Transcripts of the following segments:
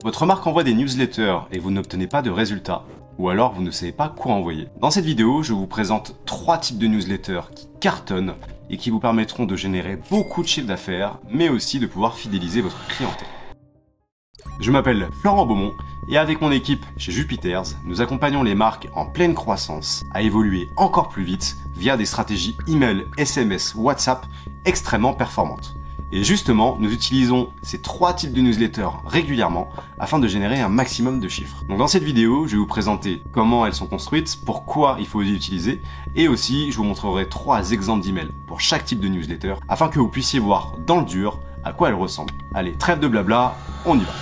Votre marque envoie des newsletters et vous n'obtenez pas de résultats, ou alors vous ne savez pas quoi envoyer. Dans cette vidéo, je vous présente 3 types de newsletters qui cartonnent et qui vous permettront de générer beaucoup de chiffre d'affaires, mais aussi de pouvoir fidéliser votre clientèle. Je m'appelle Florent Beaumont et avec mon équipe chez Jupiters, nous accompagnons les marques en pleine croissance à évoluer encore plus vite via des stratégies email, SMS, WhatsApp extrêmement performantes. Et justement, nous utilisons ces 3 types de newsletters régulièrement afin de générer un maximum de chiffres. Donc dans cette vidéo, je vais vous présenter comment elles sont construites, pourquoi il faut les utiliser, et aussi je vous montrerai 3 exemples d'emails pour chaque type de newsletter afin que vous puissiez voir dans le dur à quoi elles ressemblent. Allez, trêve de blabla, on y va.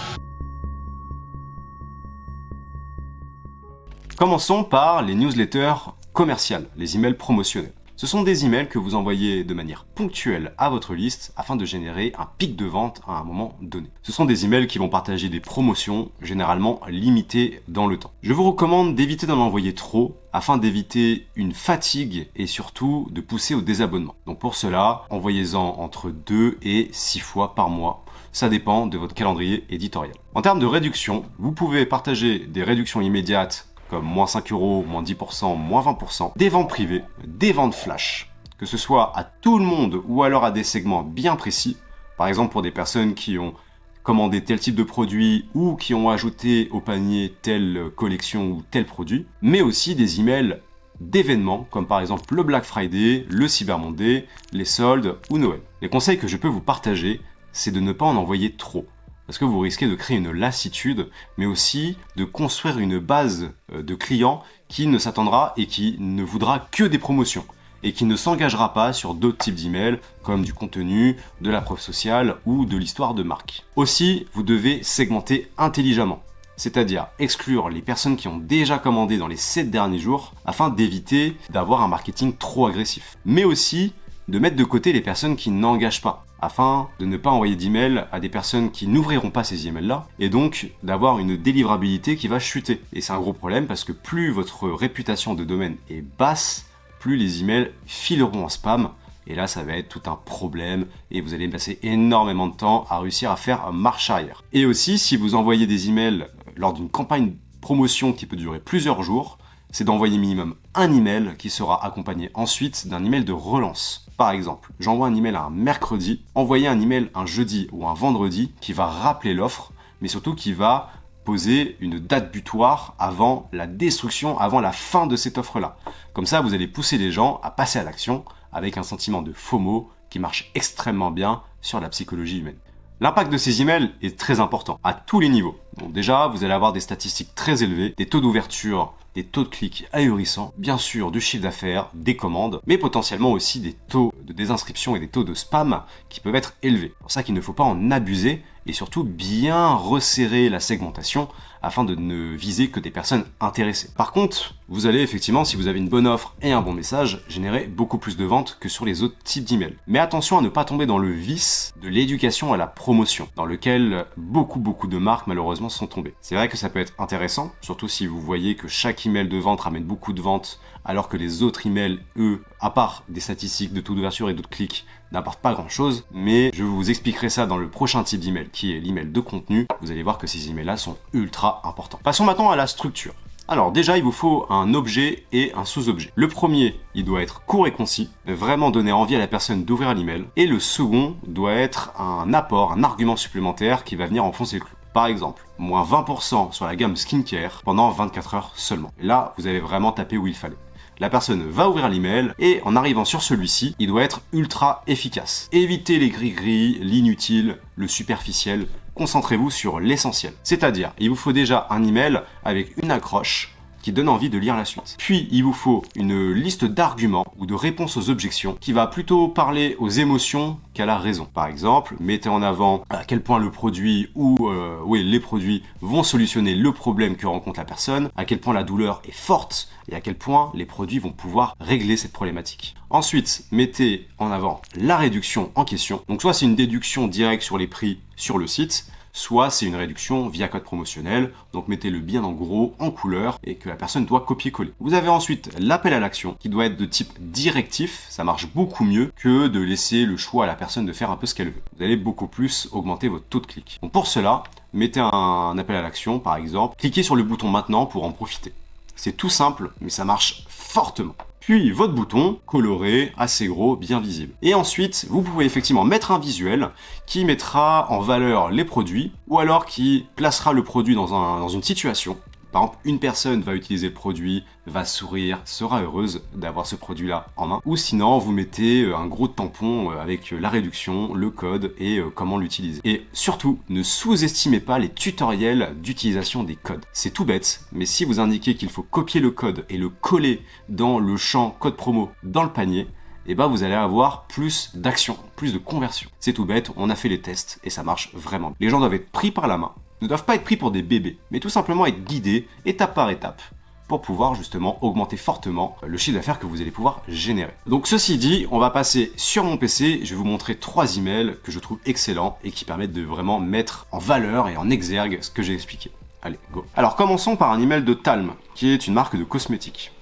Commençons par les newsletters commerciales, les emails promotionnels. Ce sont des emails que vous envoyez de manière ponctuelle à votre liste afin de générer un pic de vente à un moment donné. Ce sont des emails qui vont partager des promotions généralement limitées dans le temps. Je vous recommande d'éviter d'en envoyer trop afin d'éviter une fatigue et surtout de pousser au désabonnement. Donc pour cela, envoyez-en entre 2 et 6 fois par mois. Ça dépend de votre calendrier éditorial. En termes de réduction, vous pouvez partager des réductions immédiates comme moins 5 €, moins 10%, moins 20%, des ventes privées, des ventes flash, que ce soit à tout le monde ou alors à des segments bien précis, par exemple pour des personnes qui ont commandé tel type de produit ou qui ont ajouté au panier telle collection ou tel produit, mais aussi des emails d'événements comme par exemple le Black Friday, le Cyber Monday, les soldes ou Noël. Les conseils que je peux vous partager, c'est de ne pas en envoyer trop. Parce que vous risquez de créer une lassitude, mais aussi de construire une base de clients qui ne s'attendra et qui ne voudra que des promotions et qui ne s'engagera pas sur d'autres types d'emails comme du contenu, de la preuve sociale ou de l'histoire de marque. Aussi, vous devez segmenter intelligemment, c'est-à-dire exclure les personnes qui ont déjà commandé dans les 7 derniers jours afin d'éviter d'avoir un marketing trop agressif. Mais aussi de mettre de côté les personnes qui n'engagent pas, afin de ne pas envoyer d'emails à des personnes qui n'ouvriront pas ces emails-là, et donc d'avoir une délivrabilité qui va chuter. Et c'est un gros problème parce que plus votre réputation de domaine est basse, plus les emails fileront en spam, et là ça va être tout un problème, et vous allez passer énormément de temps à réussir à faire marche arrière. Et aussi, si vous envoyez des emails lors d'une campagne promotion qui peut durer plusieurs jours, c'est d'envoyer minimum un email qui sera accompagné ensuite d'un email de relance. Par exemple, j'envoie un email un mercredi, envoyez un email un jeudi ou un vendredi qui va rappeler l'offre, mais surtout qui va poser une date butoir avant la destruction, avant la fin de cette offre-là. Comme ça, vous allez pousser les gens à passer à l'action avec un sentiment de FOMO qui marche extrêmement bien sur la psychologie humaine. L'impact de ces emails est très important, à tous les niveaux. Bon, déjà, vous allez avoir des statistiques très élevées, des taux d'ouverture, des taux de clics ahurissants, bien sûr du chiffre d'affaires, des commandes, mais potentiellement aussi des taux de désinscription et des taux de spam qui peuvent être élevés. C'est pour ça qu'il ne faut pas en abuser et surtout bien resserrer la segmentation afin de ne viser que des personnes intéressées. Par contre, vous allez effectivement, si vous avez une bonne offre et un bon message, générer beaucoup plus de ventes que sur les autres types d'emails. Mais attention à ne pas tomber dans le vice de l'éducation à la promotion, dans lequel beaucoup de marques malheureusement sont tombées. C'est vrai que ça peut être intéressant, surtout si vous voyez que chaque email de vente ramène beaucoup de ventes, alors que les autres emails, eux, à part des statistiques de taux d'ouverture et d'autres clics, n'apportent pas grand chose, mais je vous expliquerai ça dans le prochain type d'email, qui est l'email de contenu. Vous allez voir que ces emails-là sont ultra importants. Passons maintenant à la structure. Alors déjà, il vous faut un objet et un sous-objet. Le premier, il doit être court et concis, vraiment donner envie à la personne d'ouvrir l'email. Et le second doit être un apport, un argument supplémentaire qui va venir enfoncer le clou. Par exemple, moins 20% sur la gamme skincare pendant 24 heures seulement. Et là, vous avez vraiment tapé où il fallait. La personne va ouvrir l'email et en arrivant sur celui-ci, il doit être ultra efficace. Évitez les gris-gris, l'inutile, le superficiel. Concentrez-vous sur l'essentiel. C'est-à-dire, il vous faut déjà un email avec une accroche qui donne envie de lire la suite. Puis, il vous faut une liste d'arguments ou de réponses aux objections qui va plutôt parler aux émotions qu'à la raison. Par exemple, mettez en avant à quel point le produit ou les produits vont solutionner le problème que rencontre la personne, à quel point la douleur est forte et à quel point les produits vont pouvoir régler cette problématique. Ensuite, mettez en avant la réduction en question. Donc soit c'est une déduction directe sur les prix sur le site, soit c'est une réduction via code promotionnel, donc mettez-le bien en gros, en couleur, et que la personne doit copier-coller. Vous avez ensuite l'appel à l'action, qui doit être de type directif, ça marche beaucoup mieux que de laisser le choix à la personne de faire un peu ce qu'elle veut. Vous allez beaucoup plus augmenter votre taux de clic. Donc pour cela, mettez un appel à l'action par exemple, cliquez sur le bouton maintenant pour en profiter. C'est tout simple, mais ça marche fortement. Puis votre bouton, coloré, assez gros, bien visible. Et ensuite, vous pouvez effectivement mettre un visuel qui mettra en valeur les produits, ou alors qui placera le produit dans une situation. Par exemple, une personne va utiliser le produit, va sourire, sera heureuse d'avoir ce produit-là en main. Ou sinon, vous mettez un gros tampon avec la réduction, le code et comment l'utiliser. Et surtout, ne sous-estimez pas les tutoriels d'utilisation des codes. C'est tout bête, mais si vous indiquez qu'il faut copier le code et le coller dans le champ code promo dans le panier, et ben vous allez avoir plus d'action, plus de conversion. C'est tout bête, on a fait les tests et ça marche vraiment. Les gens doivent être pris par la main, ne doivent pas être pris pour des bébés, mais tout simplement être guidés étape par étape pour pouvoir justement augmenter fortement le chiffre d'affaires que vous allez pouvoir générer. Donc ceci dit, on va passer sur mon PC, je vais vous montrer 3 emails que je trouve excellents et qui permettent de vraiment mettre en valeur et en exergue ce que j'ai expliqué. Allez, go. Alors commençons par un email de Talm, qui est une marque de cosmétiques.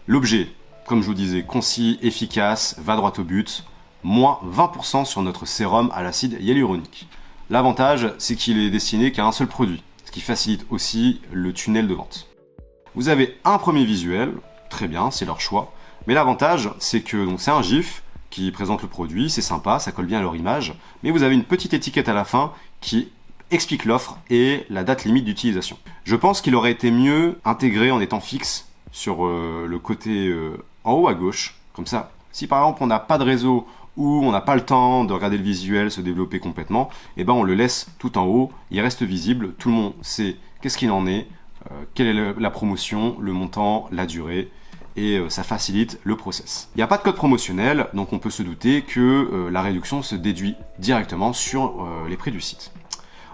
L'objet, comme je vous disais, concis, efficace, va droit au but, moins 20% sur notre sérum à l'acide hyaluronique. L'avantage, c'est qu'il est destiné qu'à un seul produit, ce qui facilite aussi le tunnel de vente. Vous avez un premier visuel, très bien, c'est leur choix, mais l'avantage, c'est que c'est un GIF qui présente le produit, c'est sympa, ça colle bien à leur image, mais vous avez une petite étiquette à la fin qui explique l'offre et la date limite d'utilisation. Je pense qu'il aurait été mieux intégré en étant fixe sur le côté en haut à gauche, comme ça, si par exemple on n'a pas de réseau ou on n'a pas le temps de regarder le visuel se développer complètement, et ben on le laisse tout en haut, il reste visible, tout le monde sait qu'est-ce qu'il en est, quelle est la promotion, le montant, la durée, et ça facilite le process. Il n'y a pas de code promotionnel, donc on peut se douter que la réduction se déduit directement sur les prix du site.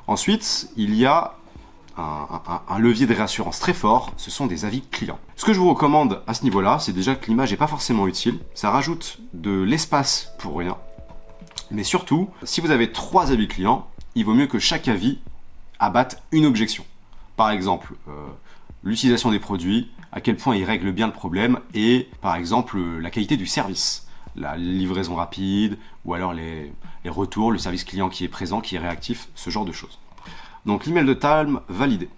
Ensuite, il y a un levier de réassurance très fort, ce sont des avis clients. Ce que je vous recommande à ce niveau-là, c'est déjà que l'image n'est pas forcément utile, ça rajoute de l'espace pour rien, mais surtout, si vous avez 3 avis clients, il vaut mieux que chaque avis abatte une objection. Par exemple, l'utilisation des produits, à quel point ils règlent bien le problème, et par exemple, la qualité du service, la livraison rapide, ou alors les retours, le service client qui est présent, qui est réactif, ce genre de choses. Donc l'email de Talm validé.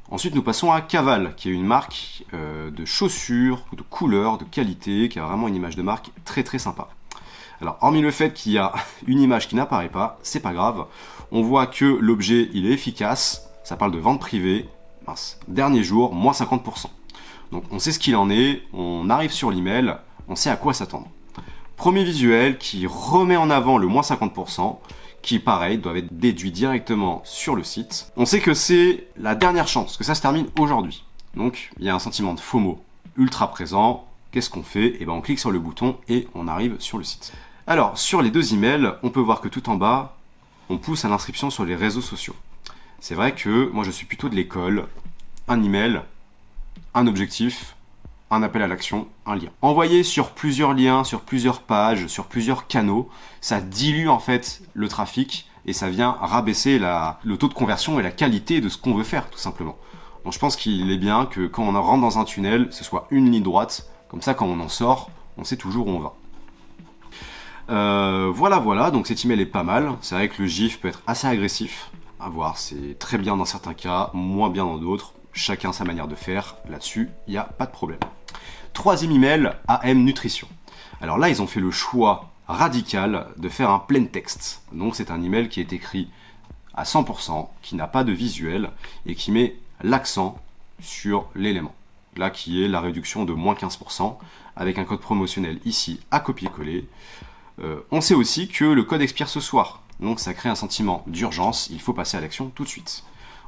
Ensuite, nous passons à Kaval, qui est une marque de chaussures, de couleurs, de qualité, qui a vraiment une image de marque très très sympa. Alors, hormis le fait qu'il y a une image qui n'apparaît pas, c'est pas grave. On voit que l'objet, il est efficace. Ça parle de vente privée. Mince. Dernier jour, moins 50%. Donc, on sait ce qu'il en est. On arrive sur l'email. On sait à quoi s'attendre. Premier visuel qui remet en avant le moins 50%. Qui, pareil, doivent être déduits directement sur le site. On sait que c'est la dernière chance, que ça se termine aujourd'hui. Donc, il y a un sentiment de FOMO ultra présent. Qu'est-ce qu'on fait? Et ben, on clique sur le bouton et on arrive sur le site. Alors, sur les 2 emails, on peut voir que tout en bas, on pousse à l'inscription sur les réseaux sociaux. C'est vrai que moi, je suis plutôt de l'école. Un email, un objectif, un appel à l'action, un lien. Envoyer sur plusieurs liens, sur plusieurs pages, sur plusieurs canaux, ça dilue en fait le trafic et ça vient rabaisser le taux de conversion et la qualité de ce qu'on veut faire tout simplement. Donc je pense qu'il est bien que quand on rentre dans un tunnel, ce soit une ligne droite, comme ça quand on en sort, on sait toujours où on va. Voilà, donc cet email est pas mal. C'est vrai que le GIF peut être assez agressif, à voir, c'est très bien dans certains cas, moins bien dans d'autres. Chacun sa manière de faire, là-dessus, il n'y a pas de problème. 3e email, AM Nutrition. Alors là, ils ont fait le choix radical de faire un plain text. Donc c'est un email qui est écrit à 100%, qui n'a pas de visuel et qui met l'accent sur l'élément. Là, qui est la réduction de moins 15%, avec un code promotionnel ici à copier-coller. On sait aussi que le code expire ce soir. Donc ça crée un sentiment d'urgence, il faut passer à l'action tout de suite.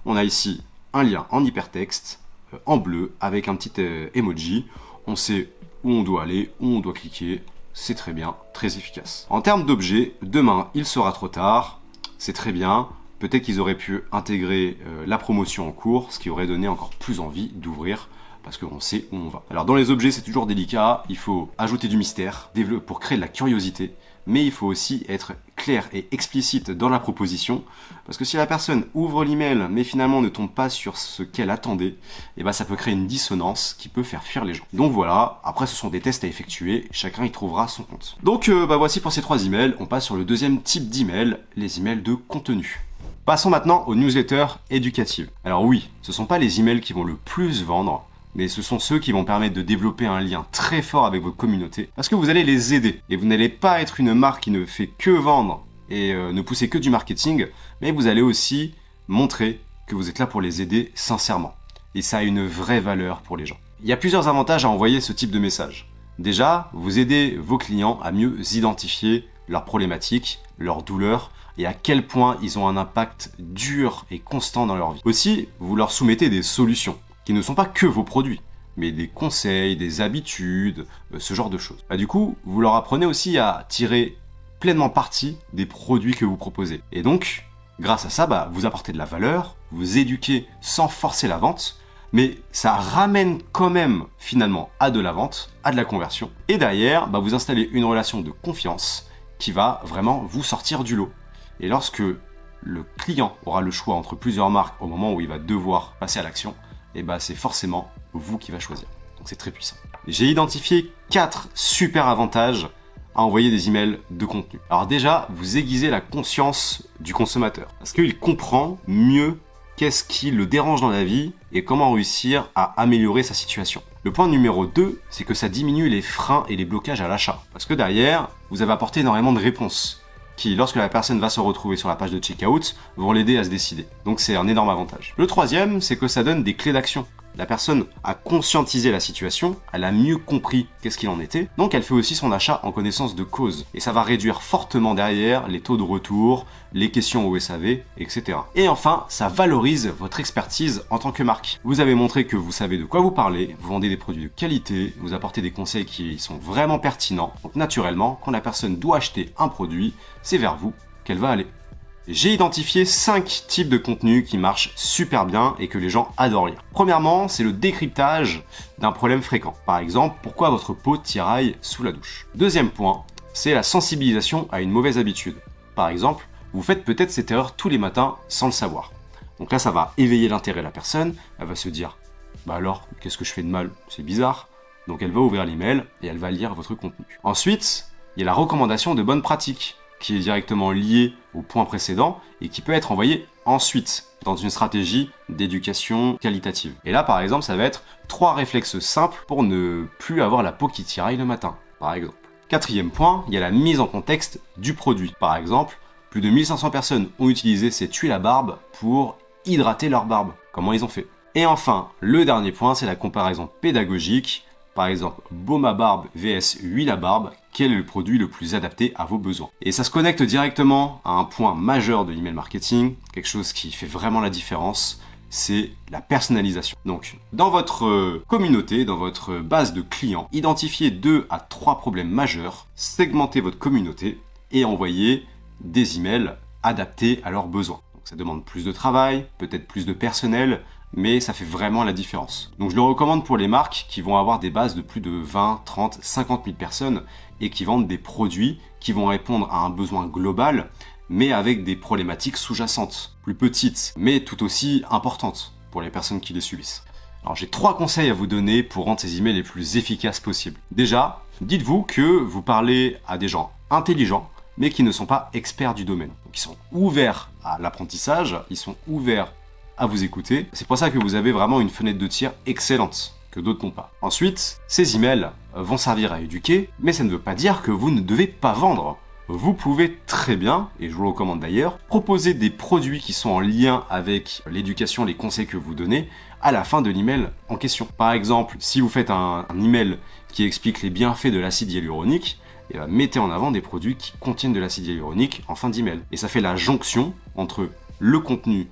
On a ici un lien en hypertexte, en bleu, avec un petit emoji. On sait où on doit aller, où on doit cliquer. C'est très bien, très efficace. En termes d'objets, demain, il sera trop tard. C'est très bien. Peut-être qu'ils auraient pu intégrer la promotion en cours, ce qui aurait donné encore plus envie d'ouvrir, parce qu'on sait où on va. Alors dans les objets, c'est toujours délicat. Il faut ajouter du mystère pour créer de la curiosité. Mais il faut aussi être clair et explicite dans la proposition, parce que si la personne ouvre l'email, mais finalement ne tombe pas sur ce qu'elle attendait, et ben ça peut créer une dissonance qui peut faire fuir les gens. Donc voilà, après ce sont des tests à effectuer, chacun y trouvera son compte. Donc voici pour ces 3 emails, on passe sur le 2e type d'email, les emails de contenu. Passons maintenant aux newsletters éducatives. Alors oui, ce ne sont pas les emails qui vont le plus vendre, mais ce sont ceux qui vont permettre de développer un lien très fort avec votre communauté, parce que vous allez les aider. Et vous n'allez pas être une marque qui ne fait que vendre et ne pousser que du marketing, mais vous allez aussi montrer que vous êtes là pour les aider sincèrement. Et ça a une vraie valeur pour les gens. Il y a plusieurs avantages à envoyer ce type de message. Déjà, vous aidez vos clients à mieux identifier leurs problématiques, leurs douleurs, et à quel point ils ont un impact dur et constant dans leur vie. Aussi, vous leur soumettez des solutions, qui ne sont pas que vos produits, mais des conseils, des habitudes, ce genre de choses. Du coup, vous leur apprenez aussi à tirer pleinement parti des produits que vous proposez. Et donc, grâce à ça, vous apportez de la valeur, vous éduquez sans forcer la vente, mais ça ramène quand même finalement à de la vente, à de la conversion. Et derrière, vous installez une relation de confiance qui va vraiment vous sortir du lot. Et lorsque le client aura le choix entre plusieurs marques au moment où il va devoir passer à l'action, c'est forcément vous qui va choisir. Donc c'est très puissant. J'ai identifié 4 super avantages à envoyer des emails de contenu. Alors déjà, vous aiguisez la conscience du consommateur, parce qu'il comprend mieux qu'est-ce qui le dérange dans la vie et comment réussir à améliorer sa situation. Le point numéro 2, c'est que ça diminue les freins et les blocages à l'achat. Parce que derrière, vous avez apporté énormément de réponses qui, lorsque la personne va se retrouver sur la page de checkout, vont l'aider à se décider. Donc c'est un énorme avantage. Le troisième, c'est que ça donne des clés d'action. La personne a conscientisé la situation, elle a mieux compris qu'est-ce qu'il en était, donc elle fait aussi son achat en connaissance de cause. Et ça va réduire fortement derrière les taux de retour, les questions au SAV, etc. Et enfin, ça valorise votre expertise en tant que marque. Vous avez montré que vous savez de quoi vous parlez, vous vendez des produits de qualité, vous apportez des conseils qui sont vraiment pertinents. Donc naturellement, quand la personne doit acheter un produit, c'est vers vous qu'elle va aller. J'ai identifié 5 types de contenus qui marchent super bien et que les gens adorent lire. Premièrement, c'est le décryptage d'un problème fréquent. Par exemple, pourquoi votre peau tiraille sous la douche. Deuxième point, c'est la sensibilisation à une mauvaise habitude. Par exemple, vous faites peut-être cette erreur tous les matins sans le savoir. Donc là, ça va éveiller l'intérêt de la personne, elle va se dire « alors, qu'est-ce que je fais de mal? C'est bizarre ». Donc elle va ouvrir l'email et elle va lire votre contenu. Ensuite, il y a la recommandation de bonnes pratiques, qui est directement lié au point précédent et qui peut être envoyé ensuite dans une stratégie d'éducation qualitative. Et là, par exemple, ça va être 3 réflexes simples pour ne plus avoir la peau qui tiraille le matin, par exemple. Quatrième point, il y a la mise en contexte du produit. Par exemple, plus de 1500 personnes ont utilisé cette huile à barbe pour hydrater leur barbe. Comment ils ont fait? Et enfin, le dernier point, c'est la comparaison pédagogique. Par exemple, baume à barbe vs huile à barbe, quel est le produit le plus adapté à vos besoins? Et ça se connecte directement à un point majeur de l'email marketing, quelque chose qui fait vraiment la différence, c'est la personnalisation. Donc, dans votre communauté, dans votre base de clients, identifiez 2 à 3 problèmes majeurs, segmentez votre communauté et envoyez des emails adaptés à leurs besoins. Donc, ça demande plus de travail, peut-être plus de personnel, mais ça fait vraiment la différence. Donc je le recommande pour les marques qui vont avoir des bases de plus de 20, 30, 50 000 personnes et qui vendent des produits qui vont répondre à un besoin global, mais avec des problématiques sous-jacentes, plus petites, mais tout aussi importantes pour les personnes qui les subissent. Alors j'ai 3 conseils à vous donner pour rendre ces emails les plus efficaces possibles. Déjà, dites-vous que vous parlez à des gens intelligents, mais qui ne sont pas experts du domaine. Donc ils sont ouverts à l'apprentissage, ils sont ouverts à vous écouter. C'est pour ça que vous avez vraiment une fenêtre de tir excellente, que d'autres n'ont pas. Ensuite, ces emails vont servir à éduquer, mais ça ne veut pas dire que vous ne devez pas vendre. Vous pouvez très bien, et je vous le recommande d'ailleurs, proposer des produits qui sont en lien avec l'éducation, les conseils que vous donnez à la fin de l'email en question. Par exemple, si vous faites un email qui explique les bienfaits de l'acide hyaluronique, mettez en avant des produits qui contiennent de l'acide hyaluronique en fin d'email. Et ça fait la jonction entre le contenu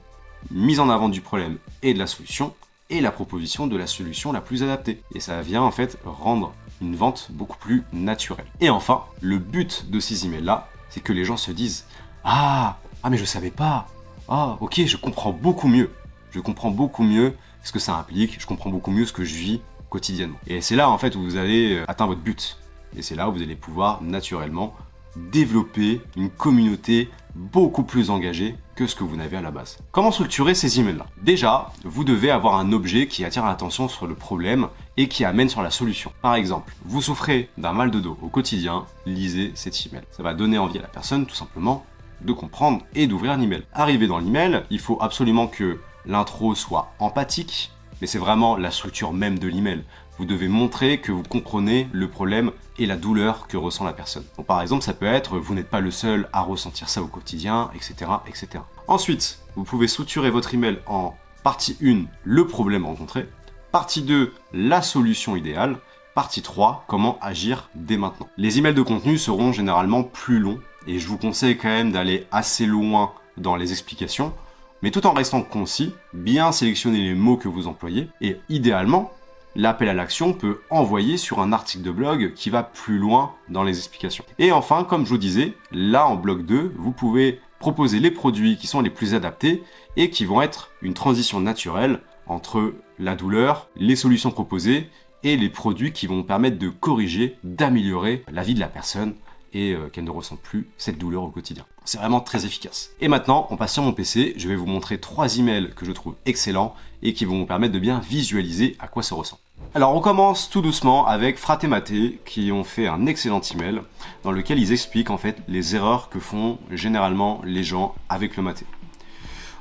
mise en avant du problème et de la solution, et la proposition de la solution la plus adaptée. Et ça vient en fait rendre une vente beaucoup plus naturelle. Et enfin, le but de ces emails-là, c'est que les gens se disent « Ah, mais je savais pas. Ah, ok, je comprends beaucoup mieux. Je comprends beaucoup mieux ce que ça implique, je comprends beaucoup mieux ce que je vis quotidiennement. » Et c'est là en fait où vous allez atteindre votre but. Et c'est là où vous allez pouvoir naturellement développer une communauté beaucoup plus engagée que ce que vous n'avez à la base. Comment structurer ces emails-là? Déjà, vous devez avoir un objet qui attire l'attention sur le problème et qui amène sur la solution. Par exemple, vous souffrez d'un mal de dos au quotidien, lisez cet email. Ça va donner envie à la personne tout simplement de comprendre et d'ouvrir l'email. Arrivé dans l'email, il faut absolument que l'intro soit empathique, mais c'est vraiment la structure même de l'email. Vous devez montrer que vous comprenez le problème et la douleur que ressent la personne. Donc, par exemple, ça peut être « vous n'êtes pas le seul à ressentir ça au quotidien », etc., etc. Ensuite, vous pouvez structurer votre email en partie 1, le problème rencontré, partie 2, la solution idéale, partie 3, comment agir dès maintenant. Les emails de contenu seront généralement plus longs et je vous conseille quand même d'aller assez loin dans les explications, mais tout en restant concis, bien sélectionner les mots que vous employez et idéalement, l'appel à l'action peut envoyer sur un article de blog qui va plus loin dans les explications. Et enfin, comme je vous disais, là en bloc 2, vous pouvez proposer les produits qui sont les plus adaptés et qui vont être une transition naturelle entre la douleur, les solutions proposées et les produits qui vont permettre de corriger, d'améliorer la vie de la personne et qu'elle ne ressente plus cette douleur au quotidien. C'est vraiment très efficace. Et maintenant, on passe sur mon PC, je vais vous montrer 3 emails que je trouve excellents et qui vont vous permettre de bien visualiser à quoi ça ressemble. Alors on commence tout doucement avec Fraté Maté qui ont fait un excellent email dans lequel ils expliquent en fait les erreurs que font généralement les gens avec le maté.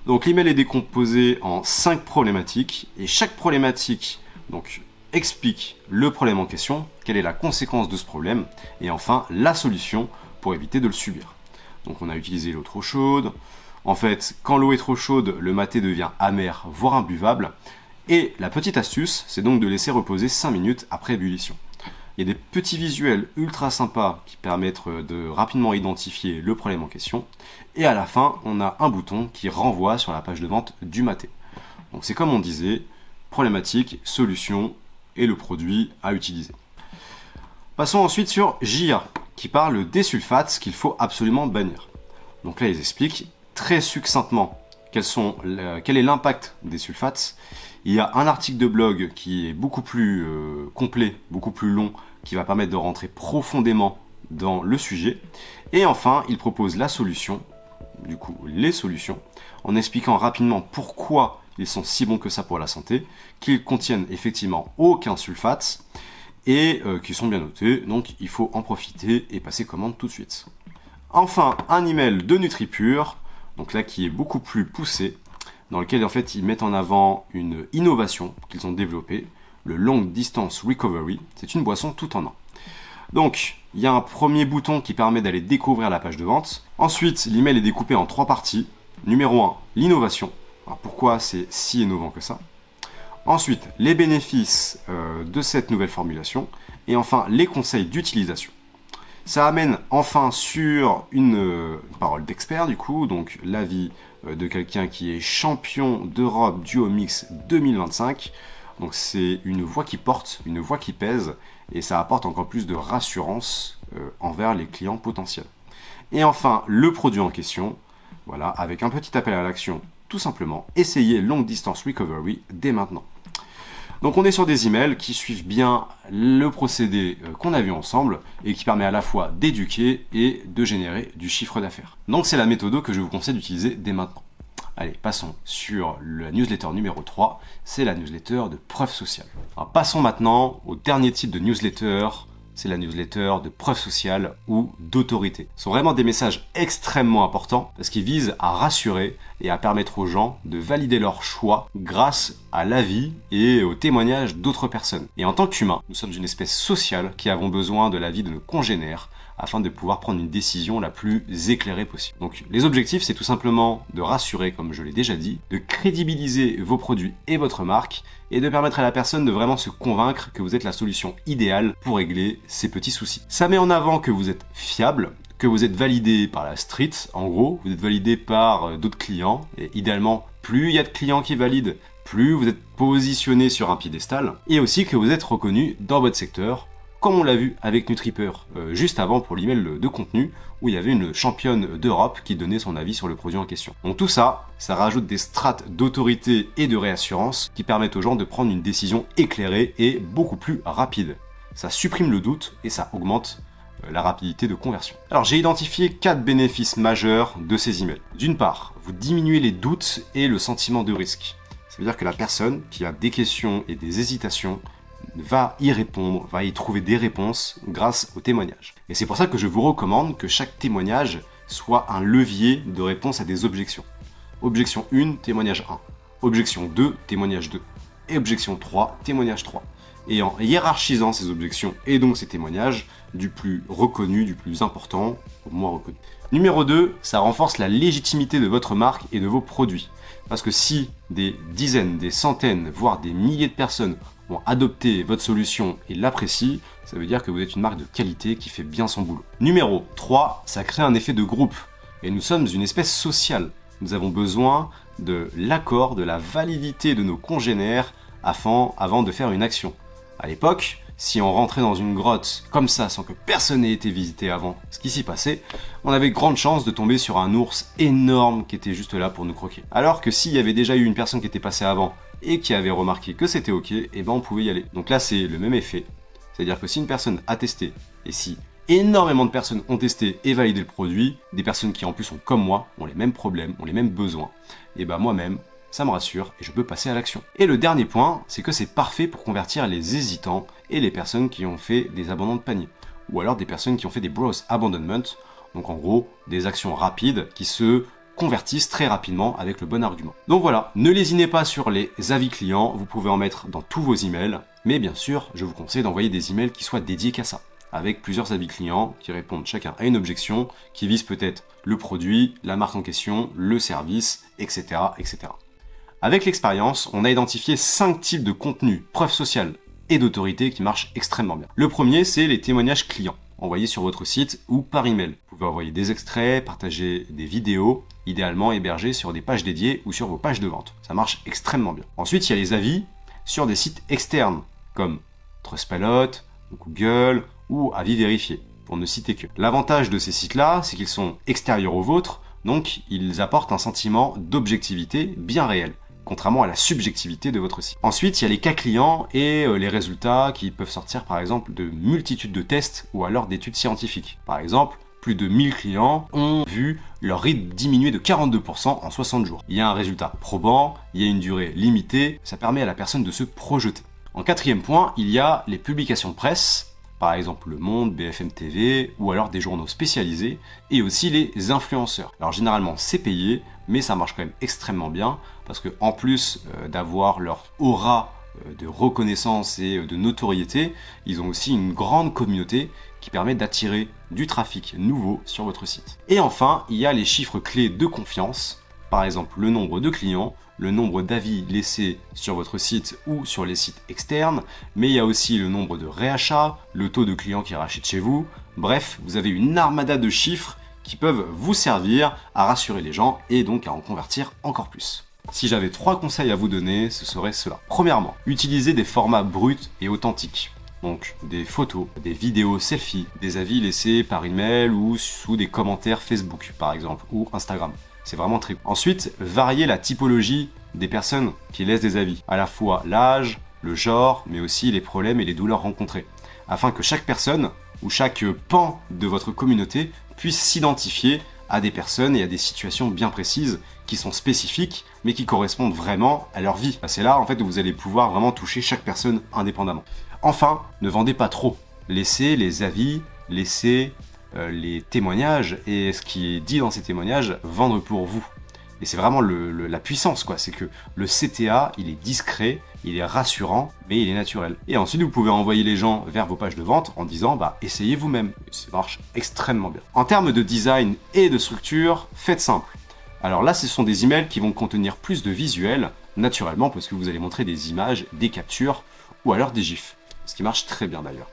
Donc l'email est décomposé en 5 problématiques et chaque problématique donc explique le problème en question, quelle est la conséquence de ce problème et enfin la solution pour éviter de le subir. Donc on a utilisé l'eau trop chaude. En fait, quand l'eau est trop chaude, le maté devient amer, voire imbuvable. Et la petite astuce, c'est donc de laisser reposer 5 minutes après ébullition. Il y a des petits visuels ultra sympas qui permettent de rapidement identifier le problème en question. Et à la fin, on a un bouton qui renvoie sur la page de vente du maté. Donc c'est comme on disait, problématique, solution et le produit à utiliser. Passons ensuite sur JIA, qui parle des sulfates qu'il faut absolument bannir. Donc là, ils expliquent très succinctement quel est l'impact des sulfates. Il y a un article de blog qui est beaucoup plus complet, beaucoup plus long, qui va permettre de rentrer profondément dans le sujet. Et enfin, il propose la solution, du coup les solutions, en expliquant rapidement pourquoi ils sont si bons que ça pour la santé, qu'ils contiennent effectivement aucun sulfate et qui sont bien notés, donc il faut en profiter et passer commande tout de suite. Enfin, un email de NutriPure, donc là qui est beaucoup plus poussé, dans lequel en fait ils mettent en avant une innovation qu'ils ont développée, le Long Distance Recovery. C'est une boisson tout en un. Donc, il y a un premier bouton qui permet d'aller découvrir la page de vente. Ensuite, l'email est découpé en 3 parties. Numéro 1, l'innovation. Alors, pourquoi c'est si innovant que ça? Ensuite, les bénéfices de cette nouvelle formulation. Et enfin, les conseils d'utilisation. Ça amène enfin sur une parole d'expert du coup, donc l'avis de quelqu'un qui est champion d'Europe Duo Mix 2025. Donc c'est une voix qui porte, une voix qui pèse, et ça apporte encore plus de rassurance envers les clients potentiels. Et enfin, le produit en question, voilà, avec un petit appel à l'action, tout simplement, essayez Long Distance Recovery dès maintenant. Donc on est sur des emails qui suivent bien le procédé qu'on a vu ensemble et qui permet à la fois d'éduquer et de générer du chiffre d'affaires. Donc c'est la méthode que je vous conseille d'utiliser dès maintenant. Allez, passons sur la newsletter numéro 3, c'est la newsletter de preuve sociale. Alors passons maintenant au dernier type de newsletter, c'est la newsletter de preuve sociale ou d'autorité. Ce sont vraiment des messages extrêmement importants parce qu'ils visent à rassurer et à permettre aux gens de valider leur choix grâce à l'avis et au témoignage d'autres personnes. Et en tant qu'humains, nous sommes une espèce sociale qui avons besoin de l'avis de nos congénères afin de pouvoir prendre une décision la plus éclairée possible. Donc les objectifs, c'est tout simplement de rassurer, comme je l'ai déjà dit, de crédibiliser vos produits et votre marque, et de permettre à la personne de vraiment se convaincre que vous êtes la solution idéale pour régler ces petits soucis. Ça met en avant que vous êtes fiable, que vous êtes validé par la street, en gros, vous êtes validé par d'autres clients, et idéalement, plus il y a de clients qui valident, plus vous êtes positionné sur un piédestal, et aussi que vous êtes reconnu dans votre secteur, comme on l'a vu avec NutriPure juste avant pour l'email de contenu, où il y avait une championne d'Europe qui donnait son avis sur le produit en question. Donc tout ça, ça rajoute des strates d'autorité et de réassurance qui permettent aux gens de prendre une décision éclairée et beaucoup plus rapide. Ça supprime le doute et ça augmente la rapidité de conversion. Alors j'ai identifié 4 bénéfices majeurs de ces emails. D'une part, vous diminuez les doutes et le sentiment de risque. Ça veut dire que la personne qui a des questions et des hésitations va y répondre, va y trouver des réponses grâce au témoignage. Et c'est pour ça que je vous recommande que chaque témoignage soit un levier de réponse à des objections. Objection 1, témoignage 1. Objection 2, témoignage 2. Et objection 3, témoignage 3. Et en hiérarchisant ces objections et donc ces témoignages, du plus reconnu, du plus important au moins reconnu. Numéro 2, ça renforce la légitimité de votre marque et de vos produits. Parce que si des dizaines, des centaines, voire des milliers de personnes ont adopté votre solution et l'apprécient, ça veut dire que vous êtes une marque de qualité qui fait bien son boulot. Numéro 3, ça crée un effet de groupe. Et nous sommes une espèce sociale. Nous avons besoin de l'accord, de la validité de nos congénères avant de faire une action. À l'époque, si on rentrait dans une grotte comme ça sans que personne n'ait été visité avant ce qui s'y passait, on avait grande chance de tomber sur un ours énorme qui était juste là pour nous croquer. Alors que s'il y avait déjà eu une personne qui était passée avant et qui avait remarqué que c'était ok, et ben on pouvait y aller. Donc là c'est le même effet. C'est-à-dire que si une personne a testé et si énormément de personnes ont testé et validé le produit, des personnes qui en plus sont comme moi, ont les mêmes problèmes, ont les mêmes besoins, et ben moi-même, ça me rassure et je peux passer à l'action. Et le dernier point, c'est que c'est parfait pour convertir les hésitants et les personnes qui ont fait des abandons de panier. Ou alors des personnes qui ont fait des browse abandonment, donc en gros des actions rapides qui se convertissent très rapidement avec le bon argument. Donc voilà, ne lésinez pas sur les avis clients, vous pouvez en mettre dans tous vos emails, mais bien sûr, je vous conseille d'envoyer des emails qui soient dédiés qu'à ça, avec plusieurs avis clients qui répondent chacun à une objection, qui vise peut-être le produit, la marque en question, le service, etc. etc. Avec l'expérience, on a identifié 5 types de contenus, preuves sociales et d'autorité qui marchent extrêmement bien. Le premier, c'est les témoignages clients, envoyés sur votre site ou par email. Vous pouvez envoyer des extraits, partager des vidéos, idéalement hébergées sur des pages dédiées ou sur vos pages de vente. Ça marche extrêmement bien. Ensuite, il y a les avis sur des sites externes, comme Trustpilot, Google ou Avis Vérifié, pour ne citer que. L'avantage de ces sites-là, c'est qu'ils sont extérieurs aux vôtres, donc ils apportent un sentiment d'objectivité bien réel, contrairement à la subjectivité de votre site. Ensuite, il y a les cas clients et les résultats qui peuvent sortir par exemple de multitudes de tests ou alors d'études scientifiques. Par exemple, plus de 1000 clients ont vu leur rythme diminuer de 42% en 60 jours. Il y a un résultat probant, il y a une durée limitée, ça permet à la personne de se projeter. En quatrième point, il y a les publications de presse, par exemple Le Monde, BFM TV, ou alors des journaux spécialisés, et aussi les influenceurs. Alors généralement c'est payé, mais ça marche quand même extrêmement bien, parce que en plus d'avoir leur aura de reconnaissance et de notoriété, ils ont aussi une grande communauté qui permet d'attirer du trafic nouveau sur votre site. Et enfin, il y a les chiffres clés de confiance, par exemple le nombre de clients, le nombre d'avis laissés sur votre site ou sur les sites externes, mais il y a aussi le nombre de réachats, le taux de clients qui rachètent chez vous. Bref, vous avez une armada de chiffres qui peuvent vous servir à rassurer les gens et donc à en convertir encore plus. Si j'avais 3 conseils à vous donner, ce serait cela. Premièrement, utilisez des formats bruts et authentiques. Donc des photos, des vidéos selfies, des avis laissés par email ou sous des commentaires Facebook par exemple, ou Instagram. C'est vraiment très cool. Ensuite, variez la typologie des personnes qui laissent des avis. À la fois l'âge, le genre, mais aussi les problèmes et les douleurs rencontrées. Afin que chaque personne ou chaque pan de votre communauté puisse s'identifier à des personnes et à des situations bien précises qui sont spécifiques mais qui correspondent vraiment à leur vie. C'est là en fait où vous allez pouvoir vraiment toucher chaque personne indépendamment. Enfin, ne vendez pas trop. Laissez les avis, laissez les témoignages et ce qui est dit dans ces témoignages vendre pour vous. Et c'est vraiment la puissance, quoi. C'est que le CTA, il est discret, il est rassurant, mais il est naturel. Et ensuite, vous pouvez envoyer les gens vers vos pages de vente en disant, bah, essayez vous-même. Ça marche extrêmement bien. En termes de design et de structure, faites simple. Alors là, ce sont des emails qui vont contenir plus de visuels, naturellement, parce que vous allez montrer des images, des captures, ou alors des gifs. Ce qui marche très bien d'ailleurs.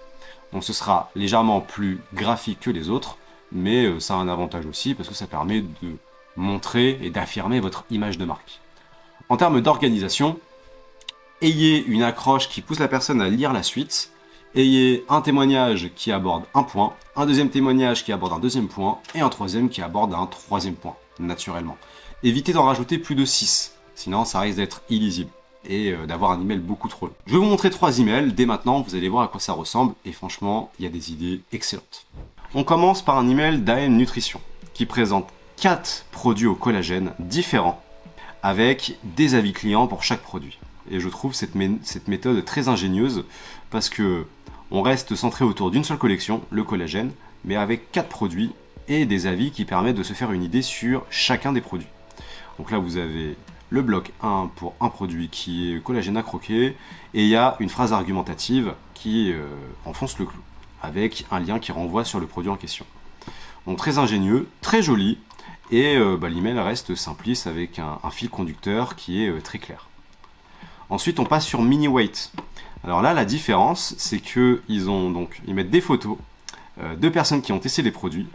Donc ce sera légèrement plus graphique que les autres, mais ça a un avantage aussi parce que ça permet de montrer et d'affirmer votre image de marque. En termes d'organisation, ayez une accroche qui pousse la personne à lire la suite, ayez un témoignage qui aborde un point, un deuxième témoignage qui aborde un deuxième point, et un troisième qui aborde un troisième point, naturellement. Évitez d'en rajouter plus de 6, sinon ça risque d'être illisible et d'avoir un email beaucoup trop long. Je vais vous montrer 3 emails, dès maintenant vous allez voir à quoi ça ressemble, et franchement, il y a des idées excellentes. On commence par un email d'AM Nutrition, qui présente 4 produits au collagène différents, avec des avis clients pour chaque produit. Et je trouve cette méthode très ingénieuse, parce que on reste centré autour d'une seule collection, le collagène, mais avec 4 produits, et des avis qui permettent de se faire une idée sur chacun des produits. Donc là, vous avez le bloc 1 pour un produit qui est collagène à croquer, et il y a une phrase argumentative qui enfonce le clou, avec un lien qui renvoie sur le produit en question. Donc très ingénieux, très joli, et l'email reste simpliste avec un fil conducteur qui est très clair. Ensuite, on passe sur MiniWeight. Alors là, la différence, c'est qu'ils mettent des photos de personnes qui ont testé les produits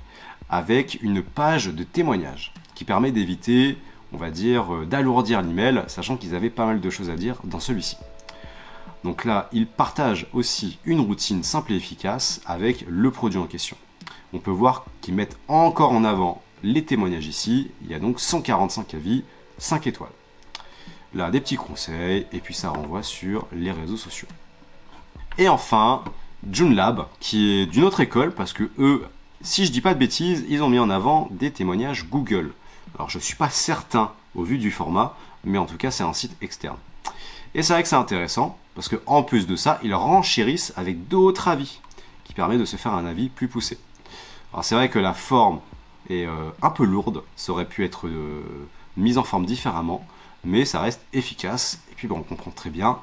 avec une page de témoignage qui permet d'éviter, on va dire, d'alourdir l'email, sachant qu'ils avaient pas mal de choses à dire dans celui-ci. Donc là, ils partagent aussi une routine simple et efficace avec le produit en question. On peut voir qu'ils mettent encore en avant les témoignages ici. Il y a donc 145 avis, 5 étoiles. Là, des petits conseils, et puis ça renvoie sur les réseaux sociaux. Et enfin, Joonlab, qui est d'une autre école, parce que eux, si je dis pas de bêtises, ils ont mis en avant des témoignages Google. Alors je suis pas certain au vu du format, mais en tout cas c'est un site externe. Et c'est vrai que c'est intéressant, parce que en plus de ça, ils renchérissent avec d'autres avis, qui permet de se faire un avis plus poussé. Alors c'est vrai que la forme est un peu lourde, ça aurait pu être mise en forme différemment, mais ça reste efficace, et puis on comprend très bien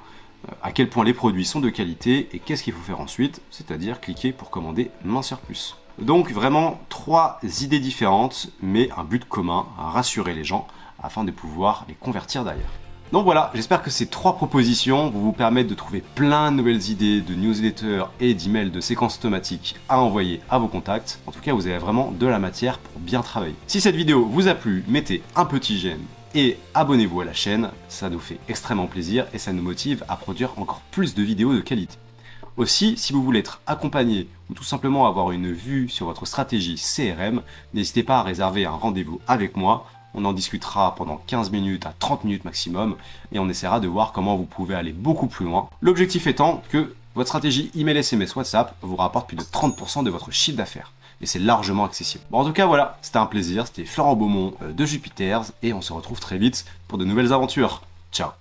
à quel point les produits sont de qualité, et qu'est-ce qu'il faut faire ensuite, c'est-à-dire cliquer pour commander Minceur Plus. Donc vraiment 3 idées différentes, mais un but commun, à rassurer les gens, afin de pouvoir les convertir derrière. Donc voilà, j'espère que ces 3 propositions vont vous permettre de trouver plein de nouvelles idées de newsletters et d'emails de séquences automatiques à envoyer à vos contacts. En tout cas, vous avez vraiment de la matière pour bien travailler. Si cette vidéo vous a plu, mettez un petit j'aime et abonnez-vous à la chaîne, ça nous fait extrêmement plaisir et ça nous motive à produire encore plus de vidéos de qualité. Aussi, si vous voulez être accompagné ou tout simplement avoir une vue sur votre stratégie CRM, n'hésitez pas à réserver un rendez-vous avec moi. On en discutera pendant 15 minutes à 30 minutes maximum et on essaiera de voir comment vous pouvez aller beaucoup plus loin. L'objectif étant que votre stratégie email, SMS, WhatsApp vous rapporte plus de 30% de votre chiffre d'affaires. Et c'est largement accessible. Bon, en tout cas, voilà, c'était un plaisir. C'était Florent Beaumont de Jupiters et on se retrouve très vite pour de nouvelles aventures. Ciao!